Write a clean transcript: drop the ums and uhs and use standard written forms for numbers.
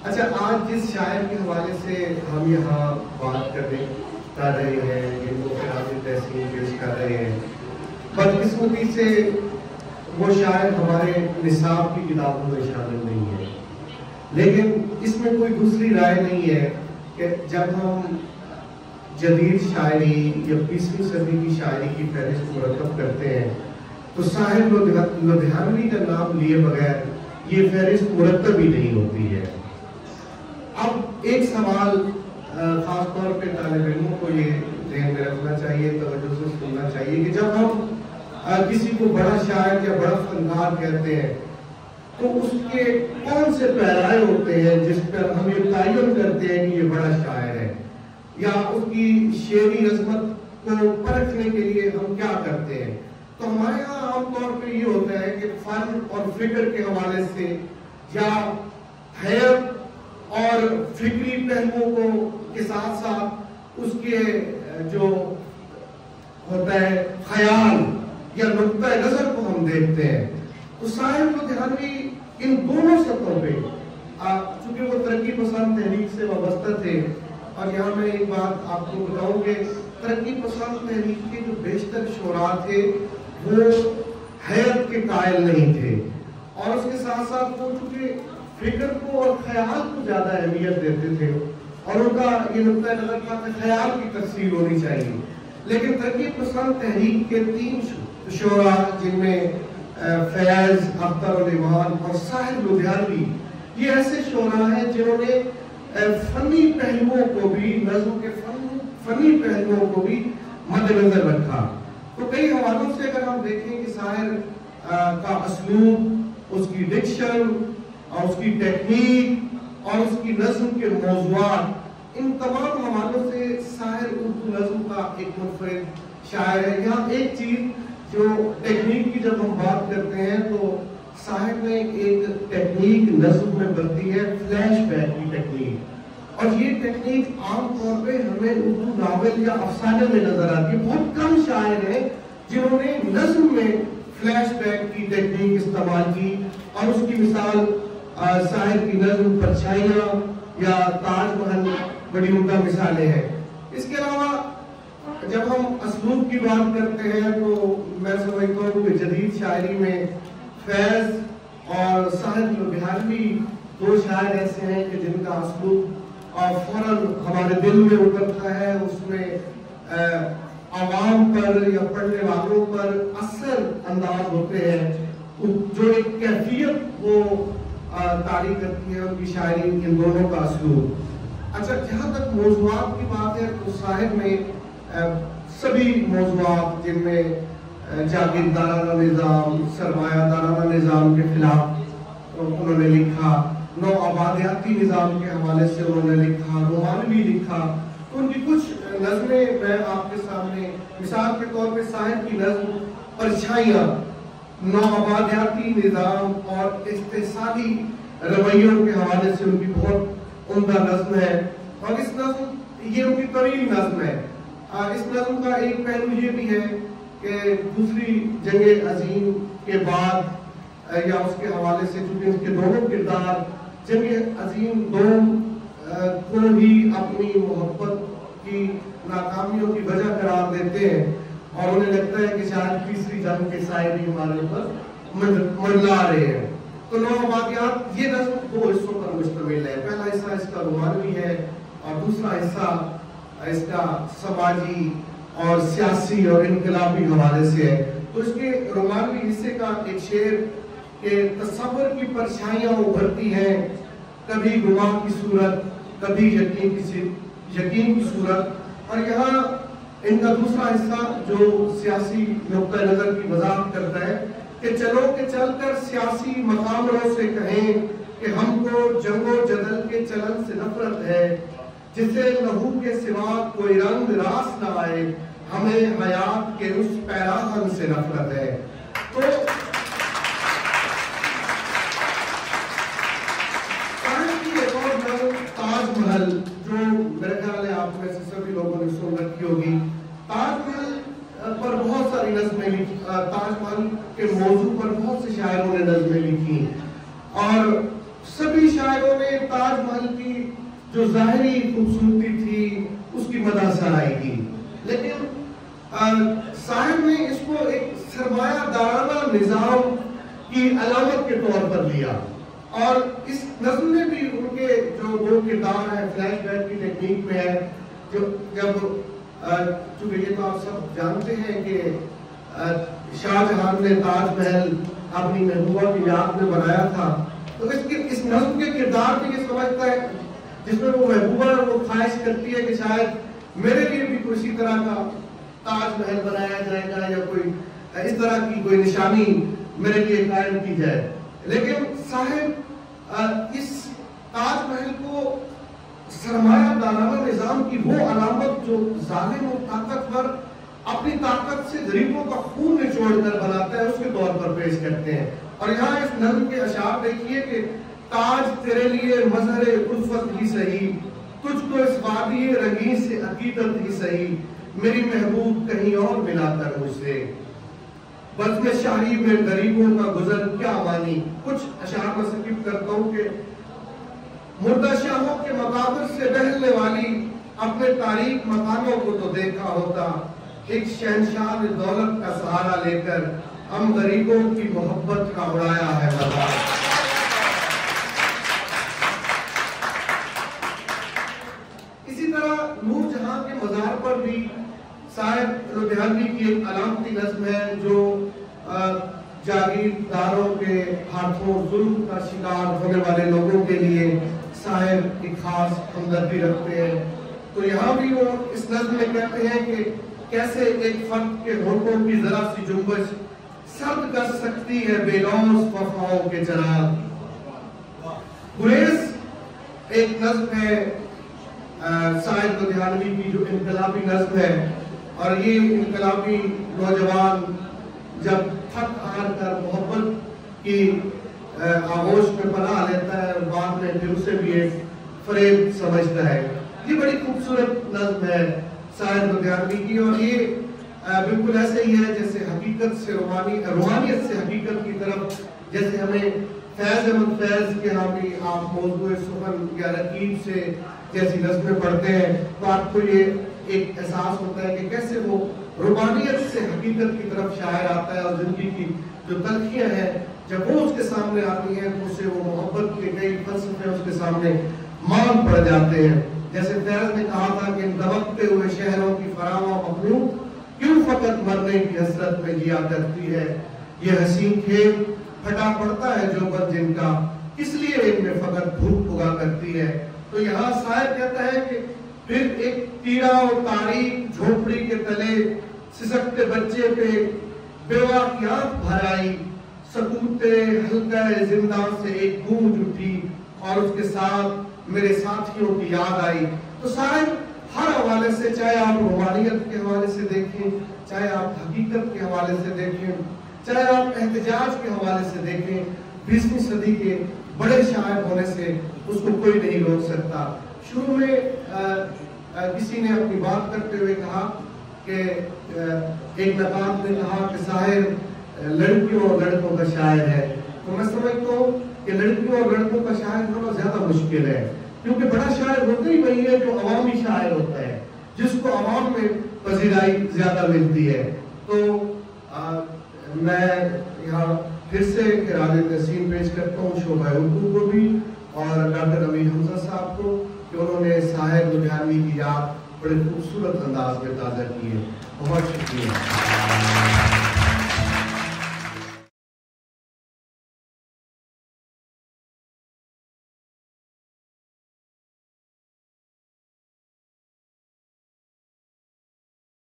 اچھا، آج جس شاعر کے حوالے سے ہم یہاں بات کر رہے ہیں، جن کو خراج تحسین پیش کر رہے ہیں، بدقسمتی سے وہ شاعر ہمارے نصاب کی کتابوں میں شامل نہیں ہے، لیکن اس میں کوئی دوسری رائے نہیں ہے کہ جب ہم جدید شاعری یا 20ویں صدی کی شاعری کی فہرست مرتب کرتے ہیں تو ساحر لدھیانوی کا نام لیے بغیر یہ فہرست مرتب ہی نہیں ہوتی ہے۔ اب ایک سوال خاص طور پہ طالب علموں کو یہ ذہن میں رکھنا چاہیے، توجہ سے سننا چاہیے کہ جب ہم کسی کو بڑا شاعر یا بڑا فنکار کہتے ہیں تو اس کے کون سے پیرائے ہوتے ہیں جس پر ہم یہ تعین کرتے ہیں کہ یہ بڑا شاعر ہے، یا اس کی شعری عظمت کو پرکھنے کے لیے ہم کیا کرتے ہیں؟ تو ہمارے یہاں عام طور پہ یہ ہوتا ہے کہ فن اور فکر کے حوالے سے یا حیرت اور فکری پہلوؤں کو کے ساتھ ساتھ اس کے جو ہوتا ہے خیال یا نقطۂ نظر کو ہم دیکھتے ہیں۔ تو ساحر لدھیانوی ان دونوں سطحوں پہ چونکہ وہ ترقی پسند تحریک سے وابستہ تھے، اور یہاں میں ایک بات آپ کو بتاؤں کہ ترقی پسند تحریک کے جو بیشتر شعراء تھے وہ حیرت کے قائل نہیں تھے، اور اس کے ساتھ ساتھ وہ چونکہ فکر کو اور خیال کو زیادہ اہمیت دیتے تھے، اور ان کا یہ نقطۂ نظر تھا کہ خیال کی تفسیر ہونی چاہیے۔ لیکن ترقی پسند تحریک کے 3 شعراء جن میں فیض، اختر الایمان اور ساحر لدھیانوی، یہ ایسے شعراء ہیں جنہوں نے فنی پہلوؤں کو بھی، نظم کے فنی پہلوؤں کو بھی مد نظر رکھا۔ تو کئی حوالوں سے اگر ہم دیکھیں کہ ساحر کا اسلوب، اس کی ڈکشن اور اس کی ٹیکنیک اور اس کی نظم کے موضوعات، ان تمام حوالوں سے ساحر اردو نظم کا ایک منفرد شاعر ہے۔ یہاں ایک چیز جو ٹیکنیک کی جب ہم بات کرتے ہیں تو ساحر نے ایک ٹیکنیک نظم میں برتی ہے، فلیش بیک کی ٹیکنیک، اور یہ ٹیکنیک عام طور پہ ہمیں اردو ناول یا افسانے میں نظر آتی ہے۔ بہت کم شاعر ہیں جنہوں نے نظم میں فلیش بیک کی ٹیکنیک استعمال کی، اور اس کی مثال ساحر کی نظم پرچھائیاں یا تاج محل بڑی عمدہ مثالیں ہیں۔ اس کے علاوہ جب ہم اسلوب کی بات کرتے ہیں تو میں سمجھتا ہوں کہ جدید شاعری میں فیض اور ساحر لدھیانوی 2 شاعر ایسے ہیں کہ جن کا اسلوب فوراً ہمارے دل میں اترتا ہے، اس میں عوام پر یا پڑھنے والوں پر اثر انداز ہوتے ہیں، جو ایک کیفیت وہ طاری کرتی ہے ان کی شاعری، ان دونوں کا اسلوب۔ اچھا، جہاں تک موضوعات کی بات ہے تو ساحر نے سبھی موضوعات جن میں جاگیردارانہ نظام، سرمایہ دارانہ نظام کے خلاف انہوں نے لکھا، نو آبادیاتی نظام کے حوالے سے انہوں نے لکھا، رومانوی لکھا، تو ان کی کچھ نظمیں میں آپ کے سامنے مثال کے طور پہ ساحر کی نظم پرچھائیاں نو آبادیاتی نظام اور استحصالی رویوں کے حوالے سے ان کی بہت عمدہ نظم ہے، اور اس نظم یہ ان کی طویل نظم ہے۔ اس نظم کا ایک پہلو یہ بھی ہے کہ دوسری جنگ عظیم کے بعد یا اس کے حوالے سے چونکہ اس کے دونوں کردار جنگ عظیم دوم کو ہی اپنی محبت کی ناکامیوں کی وجہ قرار دیتے ہیں، اور انہیں لگتا ہے کہ شاید تیسری جنگ کے سائے بھی ہمارے اوپر منڈلا رہے ہیں۔ تو نو آبادیات یہ نظم 2 حصوں پر مشتمل ہے۔ پہلا حصہ اس کا رومانوی ہے، اور دوسرا حصہ اس کا سماجی اور سیاسی اور انقلابی حوالے سے ہے۔ تو اس کے رومانوی حصے کا ایک شعر کہ تصور کی پرچھائیاں ابھرتی ہیں، کبھی گماں کی صورت، کبھی یقین کی صورت، اور یہاں ان کا دوسرا حصہ جو سیاسی نقطۂ نظر کی وضاحت کرتا ہے کہ چلو کہ چل کر سیاسی مقامروں سے کہیں کہ ہم کو جنگ و جدل کے چلن سے نفرت ہے، جسے لہو کے سوا کوئی رنگ راست نہ آئے، ہمیں حیات کے اس پیراہن سے نفرت ہے۔ تو ایک اور نظم تاج محل، جو میرے خیال ہے آپ میں سے سبھی لوگوں نے سن رکھی ہوگی۔ تاج محل پر بہت ساری نظمیں لکھی، تاج محل کے موضوع پر بہت سے شاعروں نے نظمیں لکھی، اور سبھی شاعر شاعروں نے تاج محل کی جو ظاہری خوبصورتی تھی اس کی مدح سرائی کی، لیکن صاحب نے اس کو ایک سرمایہ دارانہ نظام کی علامت کے طور پر لیا، اور اس نظم میں بھی ان کے جو وہ کردار ہے فلیش بیک کی ٹیکنیک میں ہے، جو جب چونکہ یہ تو آپ سب جانتے ہیں کہ شاہ جہاں نے تاج محل اپنی محبوبہ کی یاد میں بنایا تھا، تو اس نظم کے کردار میں یہ سمجھتا ہے جس میں وہ محبوبہ وہ خواہش کرتی ہے کہ شاید میرے لیے بھی کوئی اسی طرح کا تاج محل بنایا جائے گا یا کوئی اس طرح کی کوئی نشانی میرے لیے قائم کی جائے، لیکن صاحب اس تاج محل کو سرمایہ دارانہ نظام کی وہ علامت جو ظالم و طاقتور اپنی طاقت سے غریبوں کا خون نچوڑ کر بناتا ہے اس کے طور پر پیش کرتے ہیں۔ اور یہاں اس نظم کے اشعار دیکھیے کہ تاج تیرے لیے مظہر الفت ہی سہی، تجھ کو اس وادی رنگین سے عقیدت ہی سہی، میری محبوب کہیں اور ملا کر مجھ سے، بزم شاہی میں غریبوں کا گزر کیا مانی۔ کچھ اشعار میں سکپ کرتا ہوں کہ مردہ شاہوں کے مقابر سے بہلنے والی اپنے تاریک مکانوں کو تو دیکھا ہوتا، ایک شہنشاہ دولت کا سہارا لے کر ہم غریبوں کی محبت کا اڑایا ہے بازار۔ اسی طرح نور جہاں کے مزار پر بھی صاحب لدھیانوی کی ایک علامتی نظم ہے جو جاگیرداروں کے ہاتھوں ظلم کا شکار ہونے والے لوگوں کے لیے صاحب ایک خاص ہمدردی رکھتے ہیں۔ تو یہاں بھی وہ اس نظم میں کہتے ہیں کہ کیسے ایک فرد کے ہونٹوں کی ذرا سی جنبش سرد کر سکتی ہے بے لوث وفاؤں کے چراغ۔ گریز ایک نظم ہے صاحب لدھیانوی کی جو انقلابی نظم ہے، اور یہ انقلابی نوجوان جب تھک ہار کر محبت کی آغوش میں پناہ لیتا ہے اور بعد میں پھر اسے بھی ایک فریب سمجھتا ہے، یہ بڑی خوبصورت نظم ہے صاحب لدھیانوی کی، اور یہ بالکل ایسے ہی ہے جیسے حقیقت سے روحانیت سے حقیقت کی طرف، جیسے ہمیں فیض احمد فیض کے ہاں بھی آپ موضوع سخن یا رقیب سے جیسی نظمیں پڑھتے ہیں تو آپ کو یہ ایک احساس ہوتا ہے کہ کیسے وہ روحانیت سے حقیقت کی طرف شاعر آتا ہے، اور زندگی کی جو تلخیاں ہیں جب وہ اس کے سامنے آتی ہیں تو اسے وہ محبت کے کئی فلسفے اس کے سامنے مان پڑ جاتے ہیں۔ جیسے فیض نے کہا تھا کہ ان دبکتے ہوئے شہروں کی فراواں مخلوق کیوں فقط مرنے کی حسرت میں جیا کرتی ہے، یہ حسین کھیل پھٹا پڑتا ہے جو بد جن کا، اس لیے ان میں فقط دھوپ اگا کرتی ہے۔ تو یہاں شاعر کہتا ہے کہ پھر ایک تیرا و تاریک جھوپڑی کے تلے سسکتے بچے پہ بیوہ کی آنکھ بھر آئی، سکوتے حلقہ زندان سے ایک گونج اٹھی اور اس کے ساتھ میرے ساتھیوں کی یاد آئی۔ تو صاحب ہر حوالے سے، چاہے آپ روحانیت کے حوالے سے دیکھیں، چاہے آپ حقیقت کے حوالے سے دیکھیں، چاہے آپ احتجاج کے حوالے سے دیکھیں، 20ویں صدی کے بڑے شاعر ہونے سے اس کو کوئی نہیں روک سکتا۔ شروع میں کسی نے اپنی بات کرتے ہوئے کہا کہ ایک نقاد نے کہا کہ شاعر لڑکیوں اور لڑکوں کا شاعر ہے، تو میں سمجھتا ہوں کہ لڑکیوں اور لڑکوں کا شاعر ہونا زیادہ مشکل ہے، کیونکہ بڑا شاعر ہوتا ہی وہی ہے جو عوامی شاعر ہوتا ہے، جس کو عوام میں پذیرائی زیادہ ملتی ہے۔ تو میں یہاں پھر سے خراج تحسین پیش کرتا ہوں شعبہ اردو کو بھی اور ڈاکٹر امین حمزہ صاحب کو کہ انہوں نے صاحب لدھیانوی کی یاد بڑے خوبصورت انداز میں تازہ کی ہے۔ بہت شکریہ۔